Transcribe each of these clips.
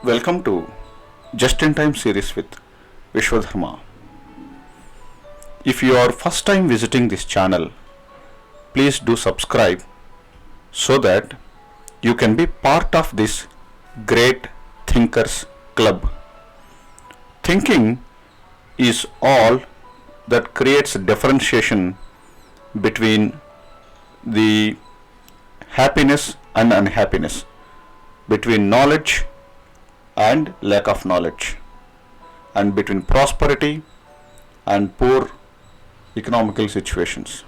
Welcome to Just in Time series with Vishwadharma. If you are first time visiting this channel, please do subscribe so that you can be part of this great thinkers club. Thinking is all that creates differentiation between the happiness and unhappiness, between knowledge and lack of knowledge, and between prosperity and poor economical situations,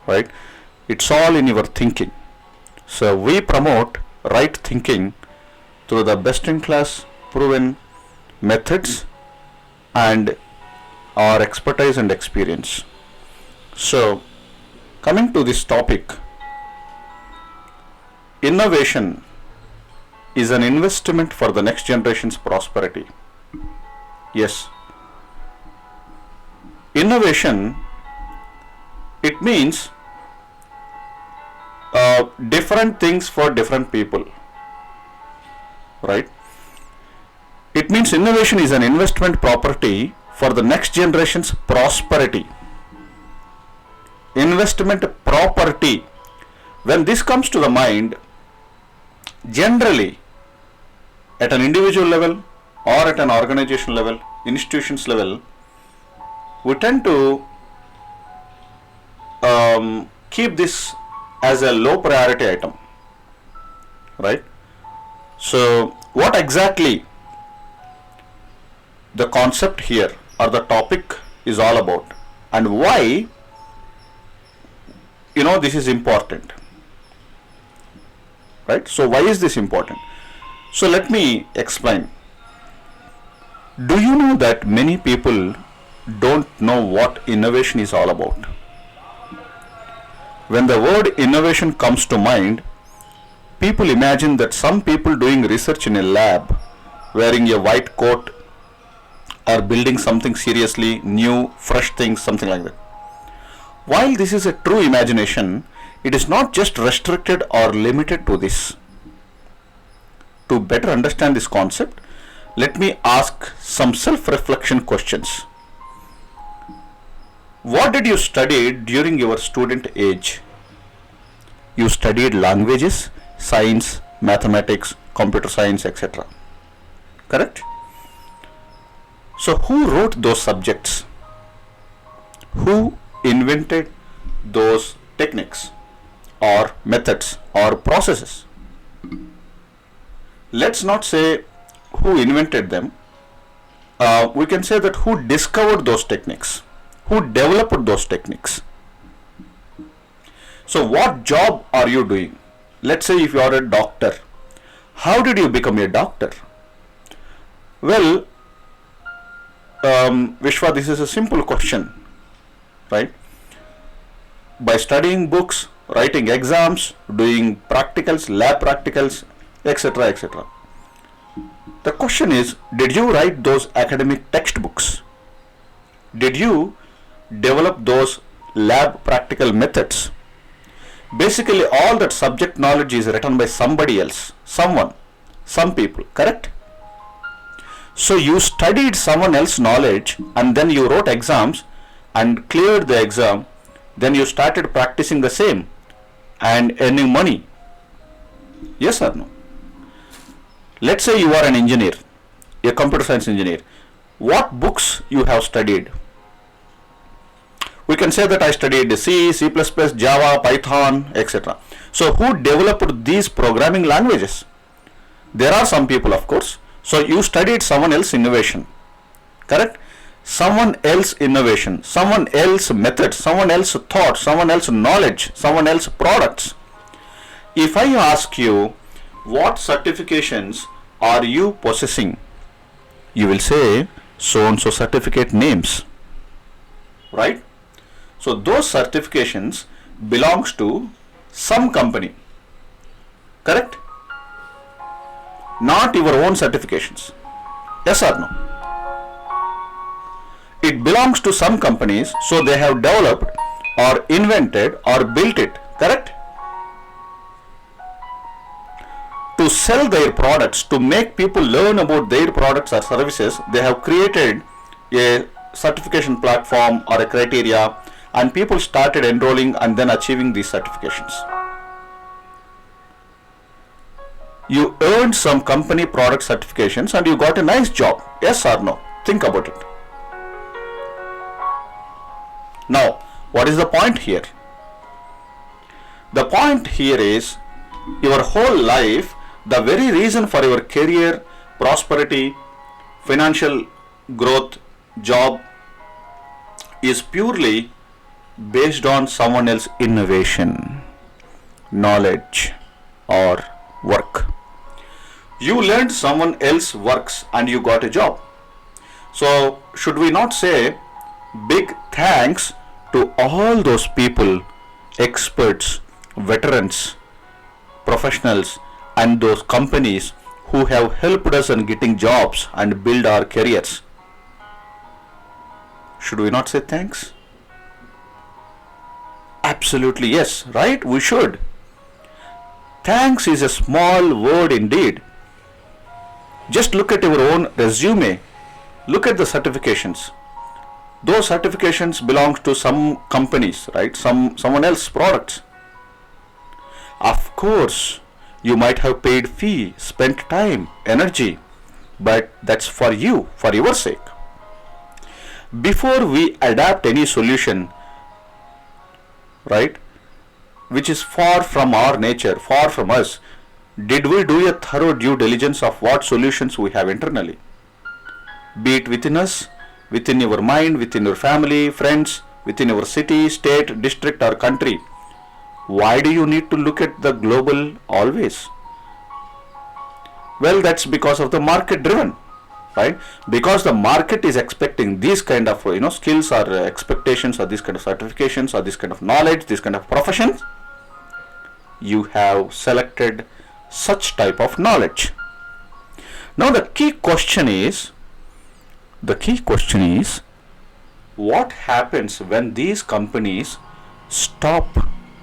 right? It's all in your thinking. So we promote right thinking through the best in class proven methods and our expertise and experience. So coming to this topic, innovation is an investment for the next generation's prosperity. Yes. Innovation, it means different things for different people, right? It means innovation is an investment property for the next generation's prosperity. Investment property. When this comes to the mind, generally at an individual level or at an organization level, institutions level, we tend to keep this as a low priority item, right? So what exactly the concept here or the topic is all about, and why this is important, right? So why is this important? So let me explain. Do you know that many people don't know what innovation is all about? When the word innovation comes to mind, people imagine that some people doing research in a lab, wearing a white coat, are building something seriously new, fresh things, something like that. While this is a true imagination, it is not just restricted or limited to this. To better understand this concept, let me ask some self-reflection questions. What did you study during your student age? You studied languages, science, mathematics, computer science, etc. Correct? So who wrote those subjects? Who invented those techniques or methods or processes? Let's not say who invented them. We can say that who discovered those techniques, who developed those techniques. So what job are you doing? Let's say if you are a doctor, how did you become a doctor? Well, Vishwa, this is a simple question, right? By studying books, writing exams, doing practicals, lab practicals, etc., etc. The question is, did you write those academic textbooks? Did you develop those lab practical methods? Basically, all that subject knowledge is written by somebody else, someone, some people, correct? So you studied someone else's knowledge and then you wrote exams and cleared the exam. Then you started practicing the same and earning money. Yes or no? Let's say you are an engineer, a computer science engineer. What books you have studied? We can say that I studied C, C++, Java, Python, etc. So who developed these programming languages? There are some people, of course. So you studied someone else's innovation, correct? Someone else's innovation, someone else's method, someone else's thought, someone else's knowledge, someone else's products. If I ask you, what certifications are you possessing? You will say so and so certificate names, right? So those certifications belongs to some company, correct? Not your own certifications. Yes or no? It belongs to some companies, so they have developed or invented or built it, correct? To to sell their products, to make people learn about their products or services, they have created a certification platform or a criteria, and people started enrolling and then achieving these certifications. You earned some company product certifications and you got a nice job. Yes or no? Think about it. Now, what is the point here? The point here is your whole life, the very reason for your career, prosperity, financial growth, job is purely based on someone else's innovation, knowledge, or work. You learned someone else's works and you got a job. So, should we not say big thanks to all those people, experts, veterans, professionals, and those companies who have helped us in getting jobs and build our careers? Should we not say thanks? Absolutely yes, right? We should. Thanks is a small word indeed. Just look at your own resume. Look at the certifications. Those certifications belong to some companies, right? Someone else's products. Of course, you might have paid fee, spent time, energy, but that's for you, for your sake. Before we adapt any solution, right, which is far from our nature, far from us, did we do a thorough due diligence of what solutions we have internally? Be it within us, within your mind, within your family, friends, within your city, state, district, or country. Why do you need to look at the global always? Well, that's because of the market driven, right? Because the market is expecting these kind of skills or expectations or these kind of certifications or this kind of knowledge, this kind of professions. You have selected such type of knowledge. Now the key question is, what happens when these companies stop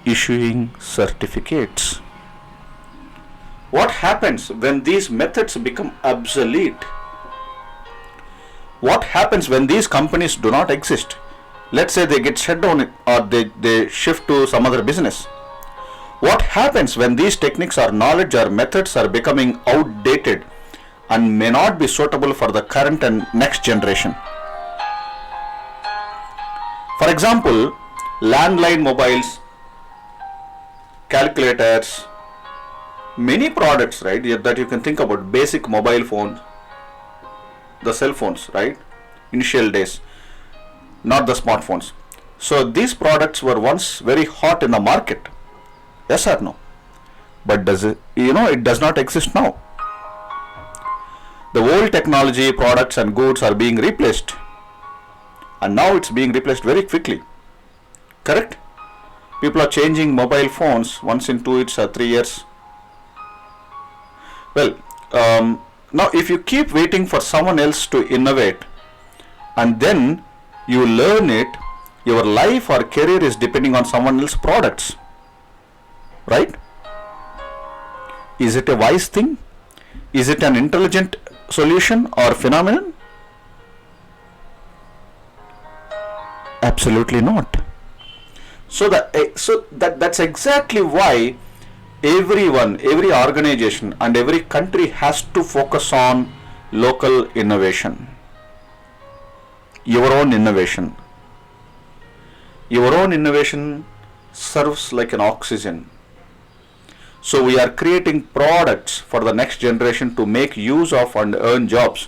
issuing certificates? What happens when these methods become obsolete? What happens when these companies do not exist? Let's say they get shut down or they shift to some other business. What happens when these techniques or knowledge or methods are becoming outdated and may not be suitable for the current and next generation? For example, landline mobiles, calculators, many products, right, that you can think about, basic mobile phones, the cell phones, right, initial days, not the smartphones. So these products were once very hot in the market. Yes or no? But it does not exist now. The old technology, products and goods are being replaced, and now it's being replaced very quickly. Correct? People are changing mobile phones once in 2 years or 3 years. Well, now if you keep waiting for someone else to innovate and then you learn it, your life or career is depending on someone else's products. Right? Is it a wise thing? Is it an intelligent solution or phenomenon? Absolutely not. So that's exactly why everyone, every organization and every country has to focus on local innovation. Your own innovation. Your own innovation serves like an oxygen. So we are creating products for the next generation to make use of and earn jobs,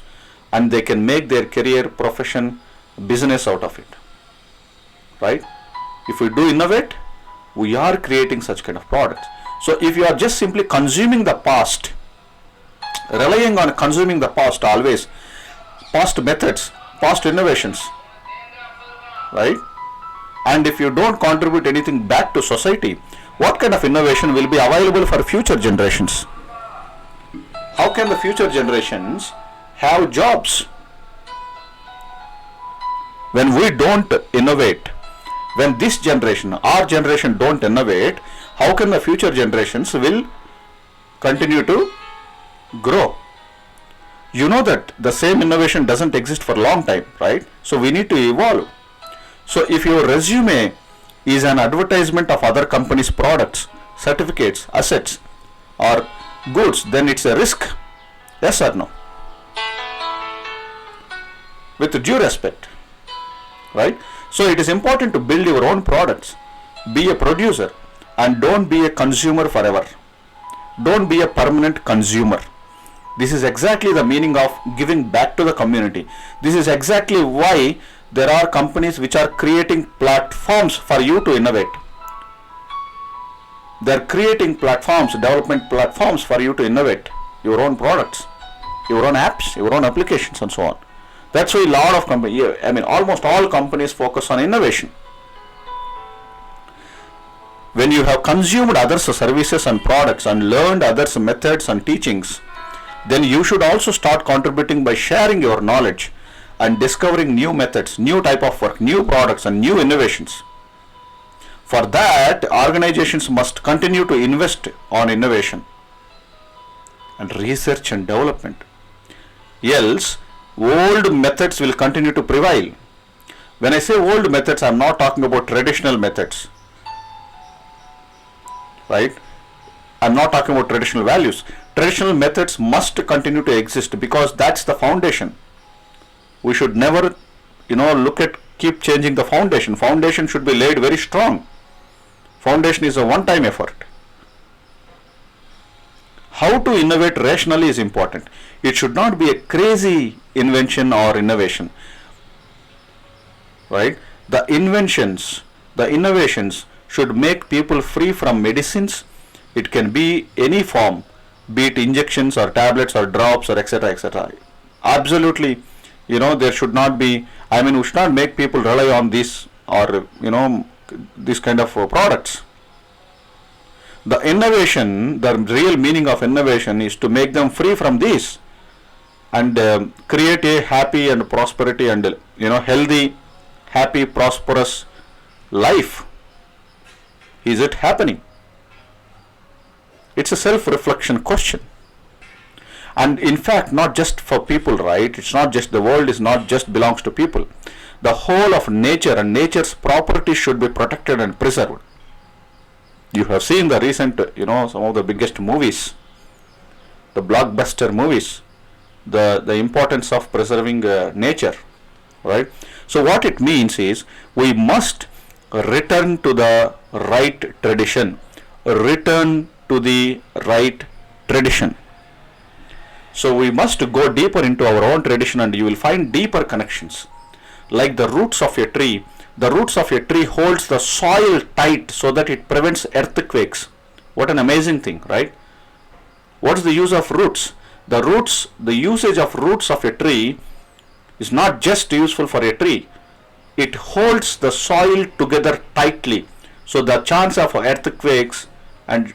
and they can make their career, profession, business out of it. Right? If we do innovate, we are creating such kind of products. So if you are just simply consuming the past, relying on consuming the past always, past methods, past innovations, right? And if you don't contribute anything back to society, what kind of innovation will be available for future generations? How can the future generations have jobs? When we don't innovate, when this generation, our generation don't innovate, how can the future generations will continue to grow. You know that the same innovation doesn't exist for a long time, right? So we need to evolve. So if your resume is an advertisement of other companies' products, certificates, assets, or goods, then it's a risk. Yes or no? With due respect, right? So it is important to build your own products, be a producer, and don't be a consumer forever. Don't be a permanent consumer. This is exactly the meaning of giving back to the community. This is exactly why there are companies which are creating platforms for you to innovate. They are creating platforms, development platforms for you to innovate your own products, your own apps, your own applications, and so on. That's why a lot of companies, almost all companies focus on innovation. When you have consumed others' services and products and learned others' methods and teachings, then you should also start contributing by sharing your knowledge and discovering new methods, new type of work, new products, and new innovations. For that, organizations must continue to invest on innovation and research and development. Else, old methods will continue to prevail. When I say old methods, I am not talking about traditional methods, right? I am not talking about traditional values. Traditional methods must continue to exist because that's the foundation. We should never, keep changing the foundation. Foundation should be laid very strong. Foundation is a one-time effort. How to innovate rationally is important. It should not be a crazy invention or innovation, right? The innovations should make people free from medicines. It can be any form, be it injections or tablets or drops or etc. etc. Absolutely, there should not be. We should not make people rely on this or this kind of products. The innovation, the real meaning of innovation is to make them free from these and create a happy and prosperity and healthy, happy, prosperous life. Is it happening? It's a self-reflection question. And in fact, not just for people, right? It's not just, the world is not just belongs to people. The whole of nature and nature's property should be protected and preserved. You have seen the recent, some of the biggest movies, the blockbuster movies, the importance of preserving nature, right? So what it means is we must return to the right tradition, return to the right tradition. So we must go deeper into our own tradition and you will find deeper connections. Like the roots of a tree, the roots of a tree holds the soil tight so that it prevents earthquakes. What an amazing thing, right? What's the use of roots? The usage of roots of a tree is not just useful for a tree. It holds the soil together tightly. So the chance of earthquakes and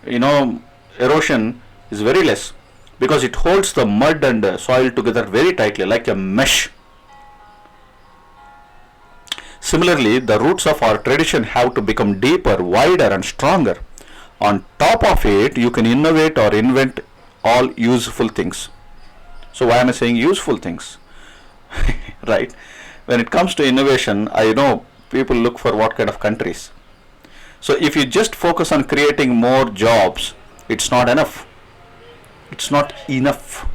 erosion is very less because it holds the mud and soil together very tightly like a mesh. Similarly, the roots of our tradition have to become deeper, wider and stronger. On top of it, you can innovate or invent all useful things. So why am I saying useful things? Right? When it comes to innovation, I know people look for what kind of countries. So if you just focus on creating more jobs, it's not enough. It's not enough.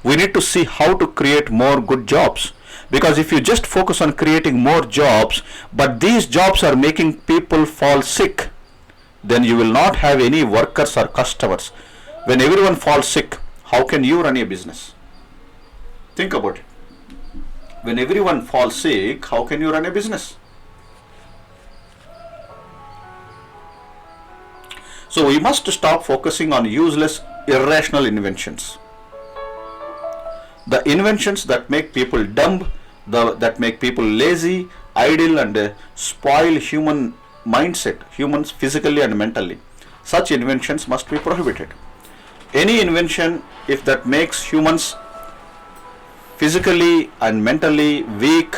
We need to see how to create more good jobs. Because if you just focus on creating more jobs, but these jobs are making people fall sick, then you will not have any workers or customers. When everyone falls sick, how can you run a business? Think about it. When everyone falls sick, how can you run a business? So we must stop focusing on useless, irrational inventions. The inventions that make people dumb, that make people lazy, idle and spoil human mindset, humans physically and mentally. Such inventions must be prohibited. Any invention if that makes humans physically and mentally weak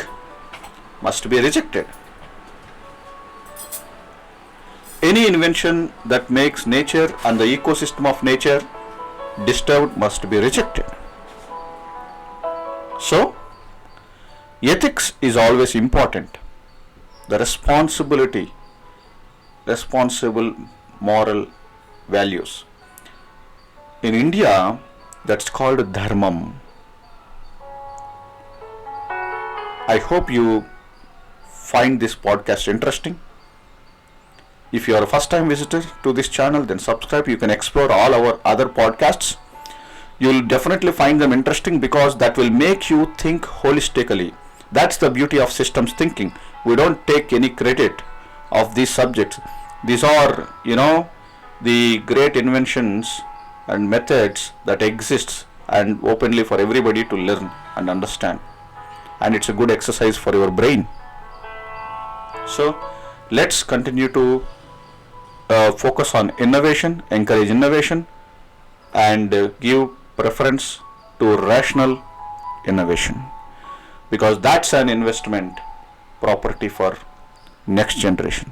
must be rejected. Any invention that makes nature and the ecosystem of nature disturbed must be rejected. So, ethics is always important. The responsible moral values. In India, that's called dharmam. I hope you find this podcast interesting. If you are a first time visitor to this channel, then subscribe. You can explore all our other podcasts. You will definitely find them interesting because that will make you think holistically. That's the beauty of systems thinking. We don't take any credit of these subjects. These are, the great inventions and methods that exist and openly for everybody to learn and understand. And it's a good exercise for your brain. So let's continue to focus on innovation, encourage innovation, and give preference to rational innovation, because that's an investment property for next generation,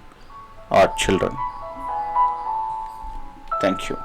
our children. Thank you.